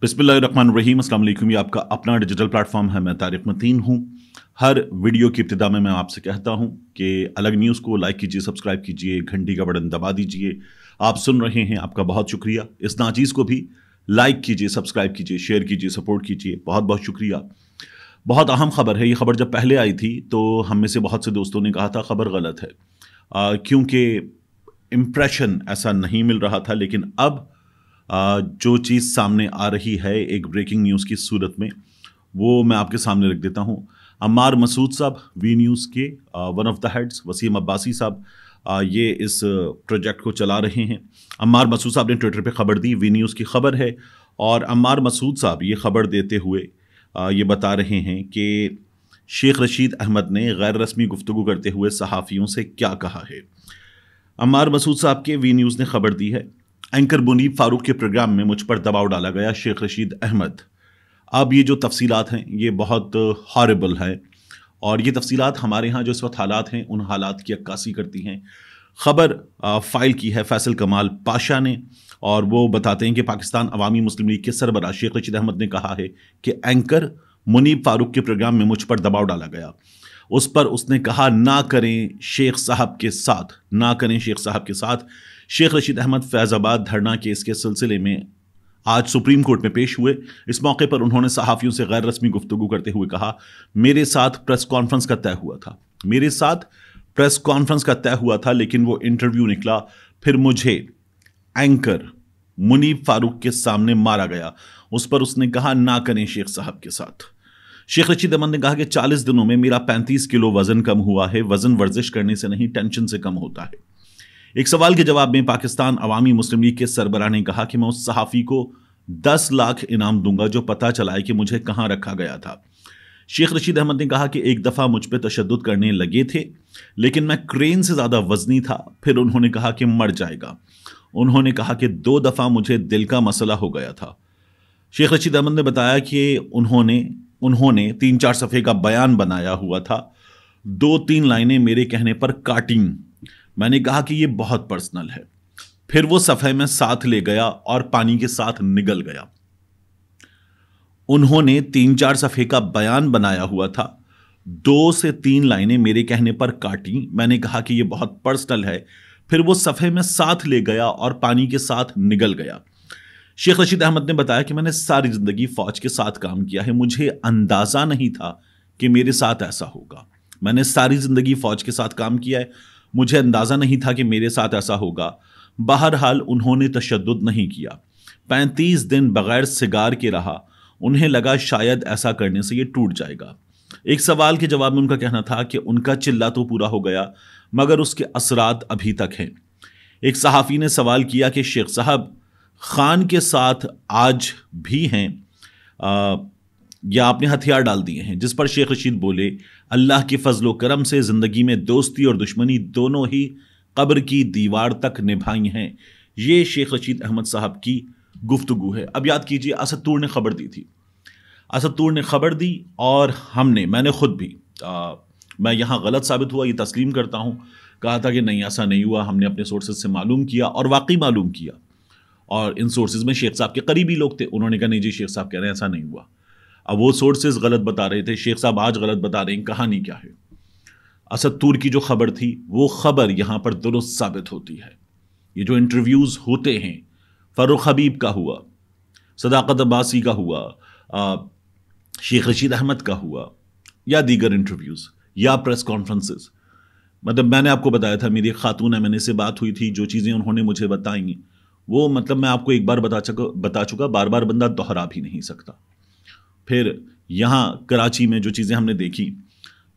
बिस्मिल्लाहिर्रहमानिर्रहीम। अस्सलाम वालेकुम। ये आपका अपना डिजिटल प्लेटफॉर्म है। मैं तारिक मतीन हूँ। हर वीडियो की इब्तिदा में मैं आपसे कहता हूँ कि अलग न्यूज़ को लाइक कीजिए, सब्सक्राइब कीजिए, घंटी का बटन दबा दीजिए। आप सुन रहे हैं, आपका बहुत शुक्रिया। इस नाचीज़ को भी लाइक कीजिए, सब्सक्राइब कीजिए, शेयर कीजिए, सपोर्ट कीजिए। बहुत बहुत शुक्रिया। बहुत अहम खबर है। ये खबर जब पहले आई थी तो हम में से बहुत से दोस्तों ने कहा था खबर गलत है, क्योंकि इम्प्रेशन ऐसा नहीं मिल रहा था। लेकिन अब जो चीज़ सामने आ रही है एक ब्रेकिंग न्यूज़ की सूरत में, वो मैं आपके सामने रख देता हूँ। अम्मार मसूद साहब, वी न्यूज़ के one of the heads, Waseem Abbasi sahab, ये इस प्रोजेक्ट को चला रहे हैं। अम्मार मसूद साहब ने ट्विटर पे खबर दी, वी न्यूज़ की खबर है। और अम्मार मसूद साहब ये खबर देते हुए ये बता रहे हैं कि शेख रशीद अहमद ने गैर रस्मी गुफ्तगू करते हुए सहाफ़ियों से क्या कहा है। अम्मार मसूद साहब के वी न्यूज़ ने खबर दी है, एंकर मुनीब फारूक के प्रोग्राम में मुझ पर दबाव डाला गया, शेख रशीद अहमद। अब ये जो तफसीलात हैं ये बहुत हॉरिबल है, और ये तफसीलात हमारे यहाँ जो इस वक्त हालात हैं उन हालात की अक्कासी करती हैं। खबर फाइल की है फैसल कमाल पाशा ने, और वो बताते हैं कि पाकिस्तान अवामी मुस्लिम लीग के सरबराह शेख रशीद अहमद ने कहा है कि एंकर मुनीब फारूक के प्रोग्राम में मुझ पर दबाव डाला गया। उस पर उसने कहा ना करें शेख साहब के साथ, ना करें शेख साहब के साथ। शेख रशीद अहमद फैज़ाबाद धरना केस के सिलसिले में आज सुप्रीम कोर्ट में पेश हुए। इस मौके पर उन्होंने सहाफ़ियों से गैर रस्मी गुफ्तगू करते हुए कहा, मेरे साथ प्रेस कॉन्फ्रेंस का तय हुआ था, मेरे साथ प्रेस कॉन्फ्रेंस का तय हुआ था, लेकिन वो इंटरव्यू निकला, फिर मुझे एंकर मुनीब फारूक के सामने मारा गया। उस पर उसने कहा ना करें शेख साहब के साथ। शेख रशीद अहमद ने कहा कि 40 दिनों में मेरा 35 किलो वजन कम हुआ है। वजन वर्जिश करने से नहीं, टेंशन से कम होता है। एक सवाल के जवाब में पाकिस्तान अवामी मुस्लिम लीग के सरबराह ने कहा कि मैं उस सहाफ़ी को 10 लाख इनाम दूंगा जो पता चला है कि मुझे कहाँ रखा गया था। शेख रशीद अहमद ने कहा कि एक दफ़ा मुझ पर तशद्दुद करने लगे थे, लेकिन मैं क्रेन से ज़्यादा वजनी था। फिर उन्होंने कहा कि मर जाएगा। उन्होंने कहा कि 2 दफ़ा मुझे दिल का मसला हो गया था। शेख रशीद अहमद ने बताया कि उन्होंने 3-4 सफ़े का बयान बनाया हुआ था। 2-3 लाइनें मेरे कहने पर काटी। मैंने कहा कि ये बहुत पर्सनल है। फिर वो सफ़े में साथ ले गया और पानी के साथ निगल गया। उन्होंने 3-4 सफ़े का बयान बनाया हुआ था, 2 से 3 लाइनें मेरे कहने पर काटी। मैंने कहा कि ये बहुत पर्सनल है। फिर वो सफ़े में साथ ले गया और पानी के साथ निगल गया। शेख रशीद अहमद ने बताया कि मैंने सारी ज़िंदगी फ़ौज के साथ काम किया है, मुझे अंदाज़ा नहीं था कि मेरे साथ ऐसा होगा। मैंने सारी ज़िंदगी फ़ौज के साथ काम किया है, मुझे अंदाज़ा नहीं था कि मेरे साथ ऐसा होगा। बहरहाल उन्होंने तशद्दुद नहीं किया। 35 दिन बग़ैर सिगार के रहा। उन्हें लगा शायद ऐसा करने से ये टूट जाएगा। एक सवाल के जवाब में उनका कहना था कि उनका चिल्ला तो पूरा हो गया, मगर उसके असरात अभी तक हैं। एक सहाफ़ी ने सवाल किया कि शेख साहब खान के साथ आज भी हैं या आपने हथियार डाल दिए हैं, जिस पर शेख रशीद बोले, अल्लाह के फजलो करम से ज़िंदगी में दोस्ती और दुश्मनी दोनों ही कब्र की दीवार तक निभाई हैं। ये शेख रशीद अहमद साहब की गुफ्तगू है। अब याद कीजिए, असद तूर ने खबर दी थी, असद तूर ने खबर दी, और मैंने खुद भी मैं यहाँ गलत साबित हुआ ये तस्लीम करता हूँ, कहा था कि नहीं ऐसा नहीं हुआ। हमने अपने सोर्सेज से मालूम किया और वाकई मालूम किया, और इन सोर्सेज में शेख साहब के करीबी लोग थे। उन्होंने कहा नहीं जी, शेख साहब कह रहे हैं ऐसा नहीं हुआ। अब वो सोर्सेज गलत बता रहे थे, शेख साहब आज गलत बता रहे हैं। कहानी क्या है? असद तूर की जो खबर थी वो खबर यहाँ पर दुरुस्त साबित होती है। ये जो इंटरव्यूज़ होते हैं, फ़ारूक हबीब का हुआ, सदाकत अब्बासी का हुआ, शेख रशीद अहमद का हुआ, या दीगर इंटरव्यूज़ या प्रेस कॉन्फ्रेंसेस, मतलब मैंने आपको बताया था, मेरी एक खातून है, मैंने से बात हुई थी, जो चीज़ें उन्होंने मुझे बताई वो मतलब मैं आपको एक बार बता चुका, बार बार बंदा दोहरा भी नहीं सकता। फिर यहाँ कराची में जो चीज़ें हमने देखी,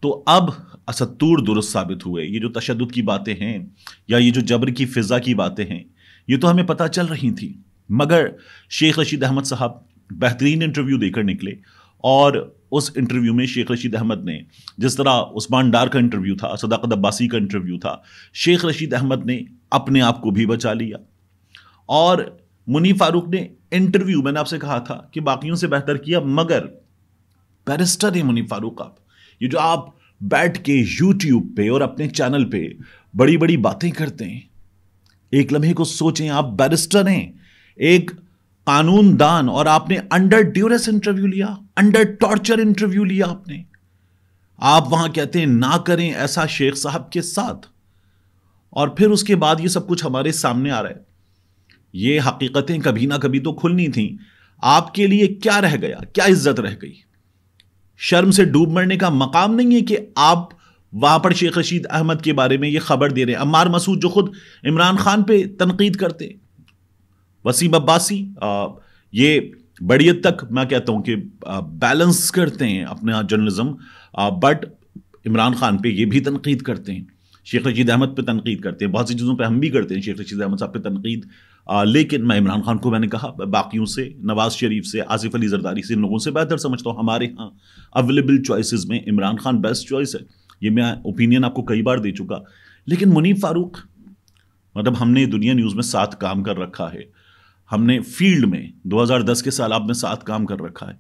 तो अब असद तूर दुरुस्त साबित हुए। ये जो तशद्दुद की बातें हैं या ये जो जबर की फ़िज़ा की बातें हैं, ये तो हमें पता चल रही थी, मगर शेख रशीद अहमद साहब बेहतरीन इंटरव्यू देकर निकले। और उस इंटरव्यू में शेख रशीद अहमद ने, जिस तरह उस्मान डार का इंटरव्यू था, सदाकत अब्बासी का इंटरव्यू था, शेख रशीद अहमद ने अपने आप को भी बचा लिया। और मुनीब फारूक ने इंटरव्यू, मैंने आपसे कहा था कि बाकियों से बेहतर किया, मगर बैरिस्टर है मुनीब फारूक। आप ये जो आप बैठ के यूट्यूब पे और अपने चैनल पे बड़ी बड़ी बातें करते हैं, एक लम्हे को सोचें, आप बैरिस्टर हैं, एक قانون دان، اور آپ نے انڈر ڈیورس انٹرویو لیا، انڈر ٹارچر انٹرویو لیا آپ وہاں کہتے ہیں نہ کریں ایسا شیخ صاحب کے ساتھ، اور پھر اس کے بعد یہ سب کچھ ہمارے سامنے آ رہا ہے. یہ حقیقتیں کبھی نہ کبھی تو کھلنی تھیں. آپ کے لیے کیا رہ گیا؟ کیا عزت رہ گئی؟ شرم سے ڈوب مرنے کا مقام نہیں ہے کہ آپ وہاں پر شیخ رشید احمد کے بارے میں یہ خبر دے رہے ہیں. عمار مسعود جو خود عمران خان پہ تنقید کرتے، وسیم عباسی یہ بڑی حد تک میں کہتا ہوں کہ بیلنس کرتے ہیں اپنا جرنلزم، بٹ عمران خان پہ یہ بھی تنقید کرتے ہیں، شیخ رشید احمد پہ تنقید کرتے ہیں، بہت سی چیزوں پہ ہم بھی کرتے ہیں شیخ رشید احمد صاحب پہ تنقید. لیکن میں عمران خان کو، میں نے کہا، باقیوں سے، نواز شریف سے، آصف علی زرداری سے، ان لوگوں سے بہتر سمجھتا ہوں. ہمارے ہاں اویلیبل چوائسز میں عمران خان بیسٹ چوائس ہے. یہ میں اوپینین آپ کو کئی بار دے چکا. لیکن منیب فاروق، مطلب ہم نے دنیا نیوز میں ساتھ کام کر رکھا ہے، ہم نے فیلڈ میں 2010 کے سال آپ میں ساتھ کام کر رکھا ہے.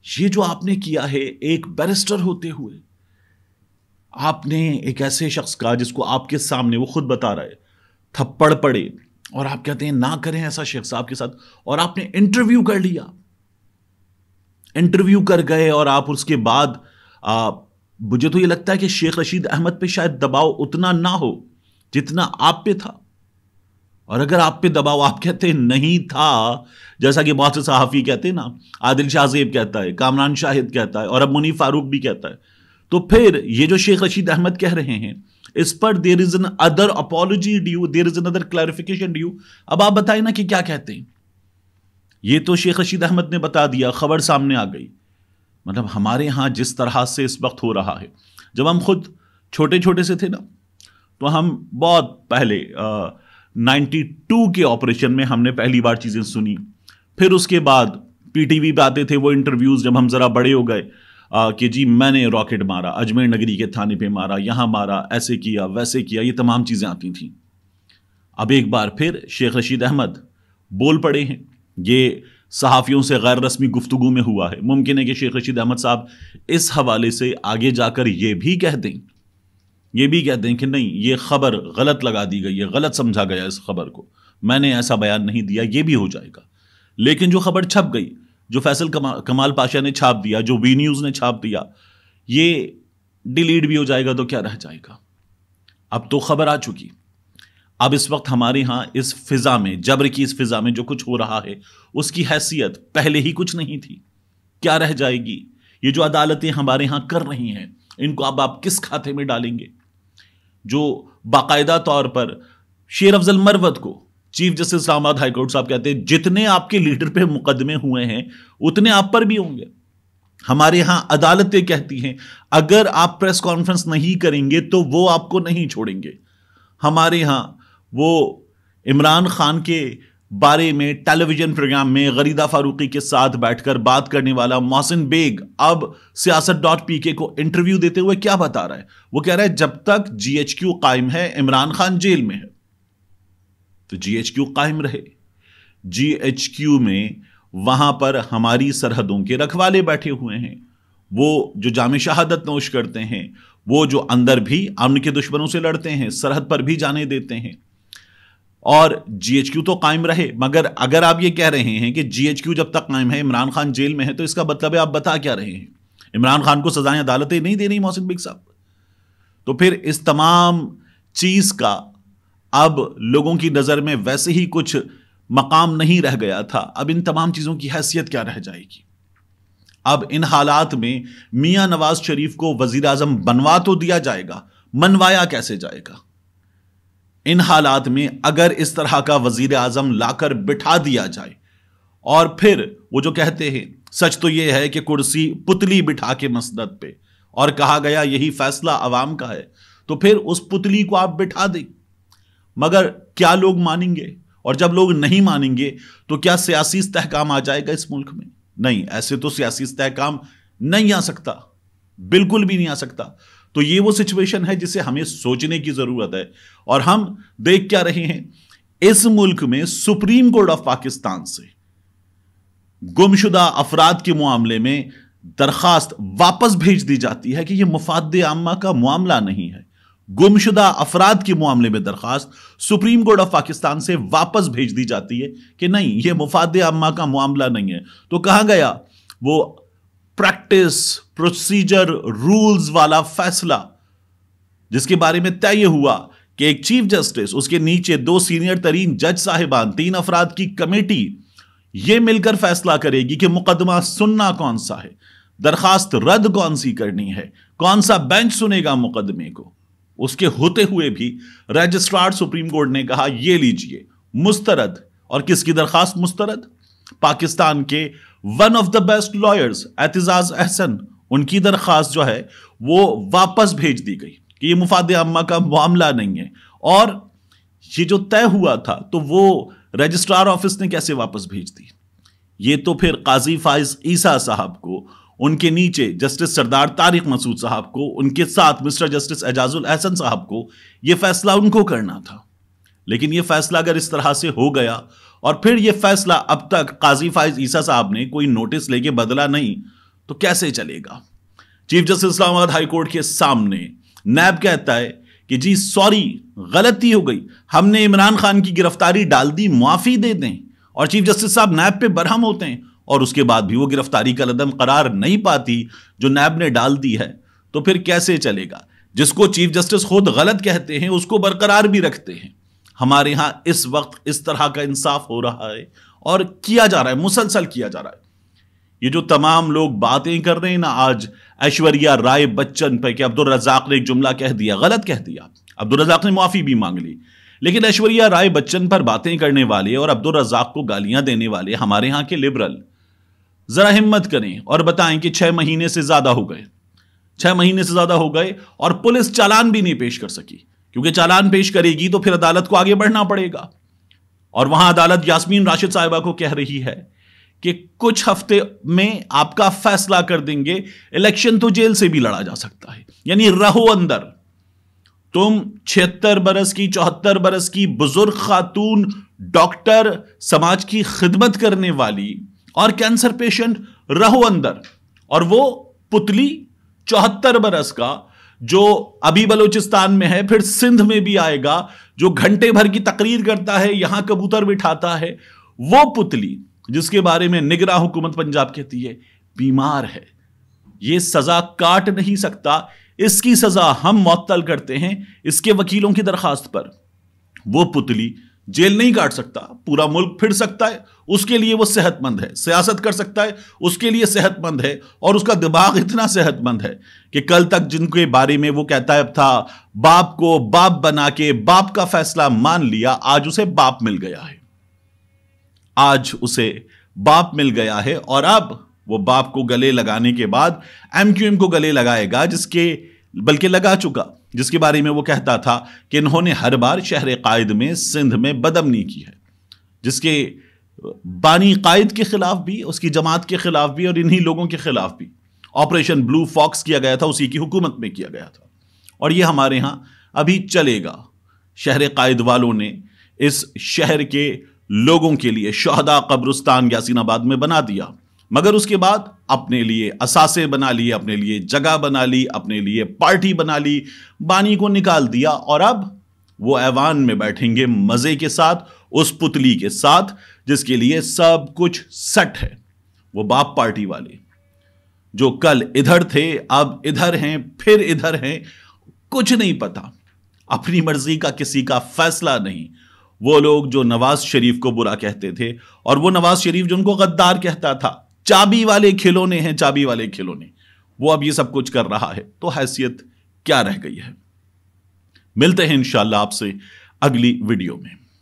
یہ جو آپ نے کیا ہے ایک بیرسٹر ہوتے ہوئے، آپ نے ایک ایسے شخص کا جس کو آپ کے سامنے، وہ خود بتا رہا ہے، تھپڑ پڑے اور آپ کہتے ہیں نہ کریں ایسا شیخ صاحب کے ساتھ، اور آپ نے انٹرویو کر لیا، انٹرویو کر گئے، اور آپ اس کے بعد مجھے تو یہ لگتا ہے کہ شیخ رشید احمد پہ شاید دباؤ اتنا نہ ہو جتنا آپ پہ تھا. اور اگر آپ پہ دباؤ آپ کہتے ہیں نہیں تھا، جیسا کہ بہت سے صحافی کہتے ہیں نا، عادل شاہ زیب کہتا ہے، کامران شاہد کہتا ہے، اور اب منیب فاروق بھی کہتا ہے، تو پھر یہ جو شیخ رشید احمد کہہ رہے ہیں اس پر there is another apology due, there is another clarification due. اب آپ بتائیں نا کہ کیا کہتے ہیں. یہ تو شیخ رشید احمد نے بتا دیا، خبر سامنے آ گئی. مطلب ہمارے ہاں جس طرح سے اس وقت ہو رہا ہے، جب ہم خود چھوٹے چھوٹے سے تھے نا، تو ہم بہت پہلے 92 کے آپریشن میں ہم نے پہلی بار چیزیں سنی. پھر اس کے بعد پی ٹی وی پہ آتے تھے وہ انٹرویوز، جب ہم ذرا بڑے ہو گئے کہ جی میں نے راکٹ مارا، اجمیر نگری کے تھانے پہ مارا، یہاں مارا، ایسے کیا ویسے کیا، یہ تمام چیزیں آتی تھیں. اب ایک بار پھر شیخ رشید احمد بول پڑے ہیں. یہ صحافیوں سے غیر رسمی گفتگو میں ہوا ہے. ممکن ہے کہ شیخ رشید احمد صاحب اس حوالے سے آگے جا کر یہ بھی کہہ دیں کہ نہیں، یہ خبر غلط لگا دی گئی ہے، غلط سمجھا گیا اس خبر کو، میں نے ایسا بیان نہیں دیا، یہ بھی ہو جائے گا. لیکن جو خبر چھپ گئی، جو فیصل کمال پاشا نے چھاپ دیا، جو وی نیوز نے چھاپ دیا، یہ ڈیلیٹ بھی ہو جائے گا تو کیا رہ جائے گا. اب تو خبر آ چکی. اب اس وقت ہمارے ہاں اس فضا میں، جبر کی اس فضا میں جو کچھ ہو رہا ہے، اس کی حیثیت پہلے ہی کچھ نہیں تھی. کیا رہ جائے گی؟ یہ جو عدالتیں ہمارے ہاں کر رہی ہیں، ان کو اب آپ کس کھاتے میں ڈالیں گے؟ جو باقاعدہ طور پر شیر افضل مروت کو چیف جسٹس اسلام آباد ہائی کورٹ صاحب کہتے ہیں جتنے آپ کے لیڈر پہ مقدمے ہوئے ہیں اتنے آپ پر بھی ہوں گے. ہمارے ہاں عدالتیں کہتی ہیں اگر آپ پریس کانفرنس نہیں کریں گے تو وہ آپ کو نہیں چھوڑیں گے. ہمارے ہاں وہ عمران خان کے بارے میں ٹیلی ویژن پروگرام میں غریدہ فاروقی کے ساتھ بیٹھ کر بات کرنے والا محسن بیگ اب سیاست.pk کو انٹرویو دیتے ہوئے کیا بتا رہا ہے؟ وہ کہہ رہا ہے جب تک جی ایچ کیو قائم ہے عمران خان جیل میں ہے. تو جی ایچ کیو قائم رہے. جی ایچ کیو میں وہاں پر ہماری سرحدوں کے رکھوالے بیٹھے ہوئے ہیں، وہ جو جام شہادت نوش کرتے ہیں، وہ جو اندر بھی امن کے دشمنوں سے لڑتے ہیں، سرحد پر بھی جانے دیتے ہیں. اور جی ایچ کیو تو قائم رہے. مگر اگر آپ یہ کہہ رہے ہیں کہ جی ایچ کیو جب تک قائم ہے عمران خان جیل میں ہے، تو اس کا مطلب ہے آپ بتا کیا رہے ہیں؟ عمران خان کو سزائیں عدالتیں نہیں دے رہی محسن بیگ صاحب. تو پھر اس تمام چیز کا اب لوگوں کی نظر میں ویسے ہی کچھ مقام نہیں رہ گیا تھا. اب ان تمام چیزوں کی حیثیت کیا رہ جائے گی؟ اب ان حالات میں میاں نواز شریف کو وزیر اعظم بنوا تو دیا جائے گا، منوایا کیسے جائے گا؟ ان حالات میں اگر اس طرح کا وزیر اعظم لا کر بٹھا دیا جائے، اور پھر وہ جو کہتے ہیں، سچ تو یہ ہے کہ کرسی پتلی بٹھا کے مسند پہ، اور کہا گیا یہی فیصلہ عوام کا ہے، تو پھر اس پتلی کو آپ بٹھا دیں. مگر کیا لوگ مانیں گے؟ اور جب لوگ نہیں مانیں گے تو کیا سیاسی استحکام آ جائے گا اس ملک میں؟ نہیں، ایسے تو سیاسی استحکام نہیں آ سکتا، بالکل بھی نہیں آ سکتا. تو یہ وہ سچویشن ہے جسے ہمیں سوچنے کی ضرورت ہے. اور ہم دیکھ کیا رہے ہیں؟ اس ملک میں سپریم کورٹ آف پاکستان سے گمشدہ افراد کے معاملے میں درخواست واپس بھیج دی جاتی ہے کہ یہ مفاد عامہ کا معاملہ نہیں ہے، गुमशुदा अफराद के मामले में दरखास्त सुप्रीम कोर्ट ऑफ पाकिस्तान से वापस भेज दी जाती है कि नहीं, यह मुफादे अम्मा का मामला नहीं है। तो कहां गया वो प्रैक्टिस, प्रोसीजर, रूल्स वाला फैसला जिसके बारे में तय हुआ कि एक चीफ जस्टिस, उसके नीचे 2 सीनियर तरीन जज साहिबान, 3 अफराद की कमेटी यह मिलकर फैसला करेगी कि मुकदमा सुनना कौन सा है, दरखास्त रद्द कौन सी करनी है, कौन सा बेंच सुनेगा मुकदमे को। उसके होते हुए भी रजिस्ट्रार सुप्रीम कोर्ट ने कहा ये लीजिए मुस्तरद। और किसकी दरखास्त मुस्तरद? पाकिस्तान के one of the best lawyers Aitzaz Ahsan, उनकी दरखास्त जो है वो वापस भेज दी गई कि ये मुफादे अम्मा का मामला नहीं है। और ये जो तय हुआ था तो वो रजिस्ट्रार ऑफिस ने कैसे वापस भेज दी? ये तो फिर काजी फाइज ईसा साहब को, उनके नीचे जस्टिस सरदार तारिक मसूद साहब को, उनके साथ मिस्टर जस्टिस एजाजुल अहसन साहब को, यह फैसला उनको करना था। लेकिन यह फैसला अगर इस तरह से हो गया और फिर यह फैसला अब तक काजी फाइज ईसा साहब ने कोई नोटिस लेके बदला नहीं, तो कैसे चलेगा? Chief justice Islamabad high court के सामने नैब कहता है कि जी सॉरी, गलती हो गई, हमने इमरान खान की गिरफ्तारी डाल दी, माफी दे दें। और चीफ जस्टिस साहब नैब पे बरहम होते हैं और उसके बाद भी वो गिरफ्तारी का कदम करार नहीं पाती जो नैब ने डाल दी है। तो फिर कैसे चलेगा? जिसको चीफ जस्टिस खुद गलत कहते हैं उसको बरकरार भी रखते हैं। हमारे यहां इस वक्त इस तरह का इंसाफ हो रहा है और किया जा रहा है, मुसलसल किया जा रहा है। ये जो तमाम लोग बातें कर रहे हैं ना आज ऐश्वर्या राय बच्चन पे कि अब्दुल रज़ाक ने एक जुमला कह दिया, गलत कह दिया, अब्दुल रज़ाक ने माफी भी मांग ली, लेकिन ऐश्वर्या राय बच्चन पर बातें करने वाले और अब्दुल रज़ाक को गालियां देने वाले हमारे यहां के लिबरल जरा हिम्मत करें और बताएं कि 6 महीने से ज्यादा हो गए, 6 महीने से ज्यादा हो गए और पुलिस चालान भी नहीं पेश कर सकी, क्योंकि चालान पेश करेगी तो फिर अदालत को आगे बढ़ना पड़ेगा। और वहां अदालत यास्मीन राशिद साहिबा को कह रही है कि कुछ हफ्ते में आपका फैसला कर देंगे, इलेक्शन तो जेल से भी लड़ा जा सकता है, यानी रहो अंदर। तुम 76 बरस की, 74 बरस की बुजुर्ग खातून डॉक्टर, समाज की खिदमत करने वाली और कैंसर पेशेंट, रहो अंदर। और वो पुतली 74 बरस का जो अभी बलोचिस्तान में है, फिर सिंध में भी आएगा, जो घंटे भर की तकरीर करता है, यहां कबूतर बिठाता है, वो पुतली जिसके बारे में निगरां हुकूमत पंजाब कहती है बीमार है, ये सजा काट नहीं सकता, इसकी सजा हम मुअत्तल करते हैं इसके वकीलों की दरखास्त पर। वो पुतली जेल नहीं काट सकता, पूरा मुल्क फिर सकता है, उसके लिए वो सेहतमंद है, सियासत कर सकता है, उसके लिए सेहतमंद है, और उसका दिमाग इतना सेहतमंद है कि कल तक जिनके बारे में वो कहता था बाप को बाप बना के बाप का फैसला मान लिया, आज उसे बाप मिल गया है, आज उसे बाप मिल गया है। और अब वो बाप को गले लगाने के बाद एमक्यूएम को गले लगाएगा, बल्कि लगा चुका, जिसके बारे में वो कहता था कि इन्होंने हर बार शहर कायद में, सिंध में बदअमनी की है, जिसके बानी कायद के खिलाफ भी, उसकी जमात के खिलाफ भी और इन्हीं लोगों के खिलाफ भी ऑपरेशन ब्लू फॉक्स किया गया था, उसी की हुकूमत में किया गया था। और ये हमारे यहां अभी चलेगा। शहर कायद वालों ने इस शहर के लोगों के लिए शहदा कब्रिस्तान यासीनाबाद में बना दिया, मगर उसके बाद अपने लिए असासे बना लिए, अपने लिए जगह बना ली, अपने लिए पार्टी बना ली, बानी को निकाल दिया, और अब वो ऐवान में बैठेंगे मजे के साथ, उस पुतली के साथ जिसके लिए सब कुछ सेट है। वो बाप पार्टी वाले जो कल इधर थे, अब इधर हैं, फिर इधर हैं, कुछ नहीं पता, अपनी मर्जी का किसी का फैसला नहीं। वो लोग जो नवाज शरीफ को बुरा कहते थे, और वो नवाज शरीफ जो उनको गद्दार कहता था, चाबी वाले खिलौने हैं, चाबी वाले खिलौने, वो अब ये सब कुछ कर रहा है, तो हैसियत क्या रह गई है? मिलते हैं इंशाअल्लाह आपसे अगली वीडियो में।